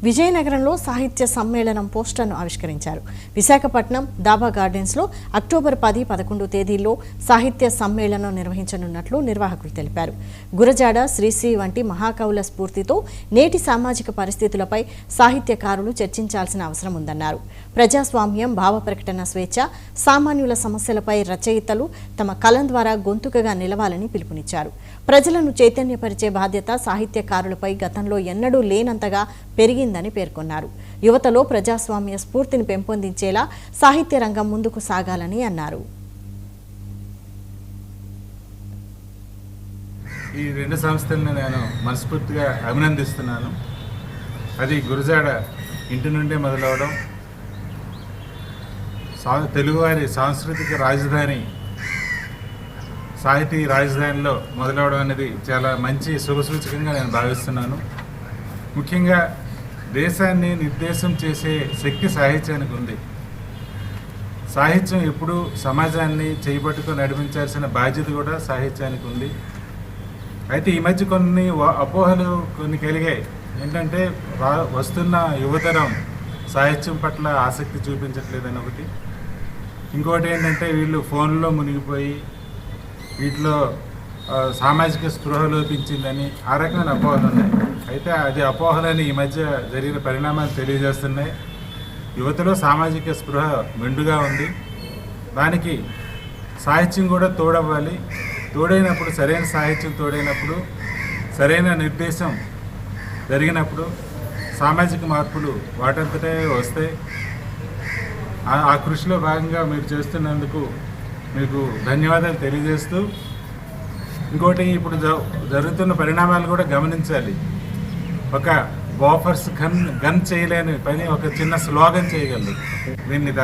విజయనగరంలో సాహిత్య సమ్మేళనం పోస్టర్ను ఆవిష్కరించారు. విశాఖపట్నం దాబా గార్డెన్స్లో అక్టోబర్ 10-11 తేదీల్లో సాహిత్య సమ్మేళనం నిర్వహించనున్నట్లు నిర్వాహకులు తెలిపారు. గురజాడ, శ్రీశ్రీ వంటి మహాకవుల స్ఫూర్తితో నేటి సామాజిక పరిస్థితులపై సాహిత్యకారులు చర్చించాల్సిన అవసరం ఉందన్నారు. ప్రజాస్వామ్యం, భావ ప్రకటన స్వేచ్ఛ, సామాన్యుల సమస్యలపై రచయితలు తమ కలం ద్వారా గొంతుకగా నిలవాలని పిలుపునిచ్చారు. ప్రజలను చైతన్యపరిచే బాధ్యత సాహిత్యకారులపై గతంలో ఎన్నడూ లేనంతగా పెరిగిందని పేర్కొన్నారు. యువతలో ప్రజాస్వామ్య స్ఫూర్తిని పెంపొందించేలా సాహిత్య రంగం ముందుకు సాగాలని అన్నారు. ఈ రెండు సంస్థలను నేను మనస్ఫూర్తిగా అభినందిస్తున్నాను. అది గురజాడ ఇంటి నుండే మొదలవడం, తెలుగువారి సాంస్కృతిక రాజధాని, సాహితీ రాజధానిలో మొదలవడం అనేది చాలా మంచి శుభసూచకంగా నేను భావిస్తున్నాను. ముఖ్యంగా దేశాన్ని నిర్దేశం చేసే శక్తి సాహిత్యానికి ఉంది. సాహిత్యం ఎప్పుడూ సమాజాన్ని చేపట్టుకొని నడిపించాల్సిన బాధ్యత కూడా సాహిత్యానికి ఉంది. అయితే ఈ మధ్య కొన్ని అపోహలు కలిగాయి. ఏంటంటే వస్తున్న యువతరం సాహిత్యం పట్ల ఆసక్తి చూపించట్లేదని ఒకటి, ఇంకోటి ఏంటంటే వీళ్ళు ఫోన్లో మునిగిపోయి వీటిలో సామాజిక స్పృహ లోపించిందని ఆ రకమైన అపోహలు ఉన్నాయి. అయితే అది అపోహలని ఈ మధ్య జరిగిన పరిణామాలు తెలియజేస్తున్నాయి. యువతలో సామాజిక స్పృహ మెండుగా ఉంది. దానికి సాహిత్యం కూడా తోడవ్వాలి. తోడైనప్పుడు, సరైన సాహిత్యం తోడైనప్పుడు, సరైన నిర్దేశం జరిగినప్పుడు సామాజిక మార్పులు వాటంతటే వస్తాయి. ఆ కృషిలో భాగంగా మీరు చేస్తున్నందుకు మీకు ధన్యవాదాలు తెలియజేస్తూ, ఇంకోటి ఇప్పుడు జరుగుతున్న పరిణామాలు కూడా గమనించాలి. ఒక బాఫర్స్ గన్ చేయలేని పని ఒక చిన్న స్లోగన్ చేయగలరు. దీన్ని